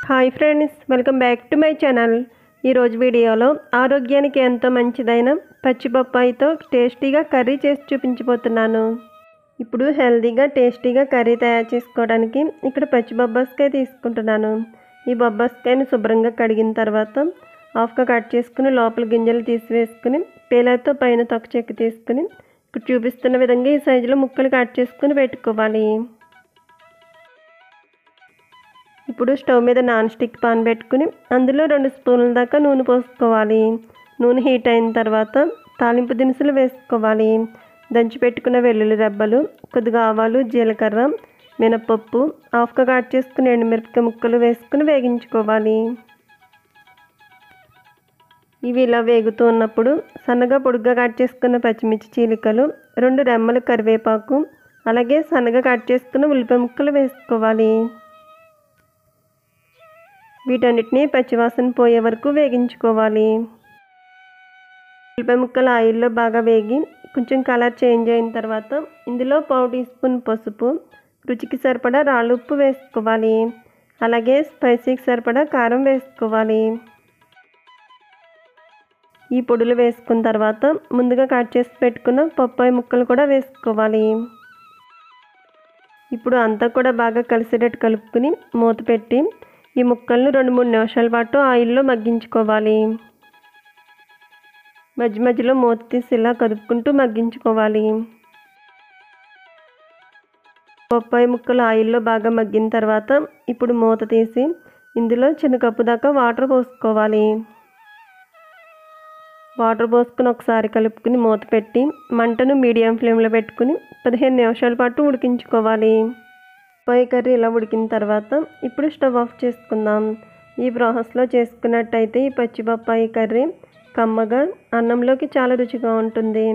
Hi friends, welcome back to my channel. ఈరోజు వీడియోలో ఆరోగ్యానికి ఎంతో మంచిదైన పచ్చి బొప్పాయితో టేస్టీగా కర్రీ చేసి చూపించబోతున్నాను. ఇప్పుడు హెల్తీగా టేస్టీగా కర్రీ తయారు చేసుకోవడానికి ఇక్కడ పచ్చి బొబ్బాస్కాయ తీసుకుంటున్నాను. ఈ బొబ్బాస్కాయను శుభ్రంగా కడిగిన తర్వాత హాఫ్గా కట్ చేసుకుని లోపల గింజలు తీసివేసుకుని పేలర్తో పైన తొక్క చెక్కి తీసుకుని ఇక్కడ చూపిస్తున్న విధంగా ఈ సైజులో ముక్కలు కట్ చేసుకుని పెట్టుకోవాలి. ఇప్పుడు స్టవ్ మీద నాన్ స్టిక్ పాన్ పెట్టుకుని అందులో 2 స్పూన్ల దాకా నూనె పోసుకోవాలి. నూనె హీట్ అయిన తర్వాత తాలింపు దినుసులు వేసుకోవాలి. దంచి పెట్టుకున్న వెల్లుల్లి రెబ్బలు, కొద్దిగా ఆవాలు, జీలకర్ర, మినపప్పు, హాఫ్గా కట్ చేసుకుని ఎండుమిరపకాయ ముక్కలు వేసుకుని వేగించుకోవాలి. ఇవి ఇలా వేగుతూ ఉన్నప్పుడు సన్నగా పొడుగ్గా కట్ చేసుకున్న పచ్చిమిర్చి చీలికలు, 2 రెమ్మల కరివేపాకు, అలాగే సన్నగా కట్ చేసుకున్న ఉల్లిపాయ ముక్కలు వేసుకోవాలి. వీటన్నిటిని పచ్చివాసన పోయే వరకు వేగించుకోవాలి. ఉల్లిపాయ ముక్కలు ఆయిల్లో బాగా వేగి కొంచెం కలర్ చేంజ్ అయిన తర్వాత ఇందులో 1/2 టీ స్పూన్ పసుపు, రుచికి సరిపడా రాళ్ళు ఉప్పు వేసుకోవాలి. అలాగే స్పైసీకి సరిపడా కారం వేసుకోవాలి. ఈ పొడులు వేసుకున్న తర్వాత ముందుగా కట్ చేసి పెట్టుకున్న బొప్పాయి ముక్కలు కూడా వేసుకోవాలి. ఇప్పుడు అంతా కూడా బాగా కలిసేటట్టు కలుపుకుని మూత పెట్టి ఈ ముక్కలను 2-3 నిమిషాల పాటు ఆయిల్లో మగ్గించుకోవాలి. మధ్య మధ్యలో మూత తీసి ఇలా కదుపుకుంటూ మగ్గించుకోవాలి. బొప్పాయి ముక్కలు ఆయిల్లో బాగా మగ్గిన తర్వాత ఇప్పుడు మూత తీసి ఇందులో చిన్న కప్పు దాకా వాటర్ పోసుకోవాలి. వాటర్ పోసుకుని ఒకసారి కలుపుకుని మూత పెట్టి మంటను మీడియం ఫ్లేమ్లో పెట్టుకుని 15 నిమిషాల పాటు ఉడికించుకోవాలి. బొప్పాయి కర్రీ ఇలా ఉడికిన తర్వాత ఇప్పుడు స్టవ్ ఆఫ్ చేసుకుందాం. ఈ ప్రాసెస్లో చేసుకున్నట్టయితే ఈ పచ్చి బొప్పాయి కర్రీ కమ్మగా అన్నంలోకి చాలా రుచిగా ఉంటుంది.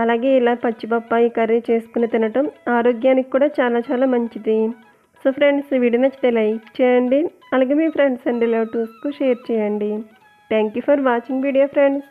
అలాగే ఇలా పచ్చి బొప్పాయి కర్రీ చేసుకుని తినటం ఆరోగ్యానికి కూడా చాలా చాలా మంచిది. సో ఫ్రెండ్స్, ఈ వీడియో నచ్చితే లైక్ చేయండి. అలాగే మీ ఫ్రెండ్స్ అండ్ రిలేటివ్స్కు షేర్ చేయండి. Thank you for watching video friends.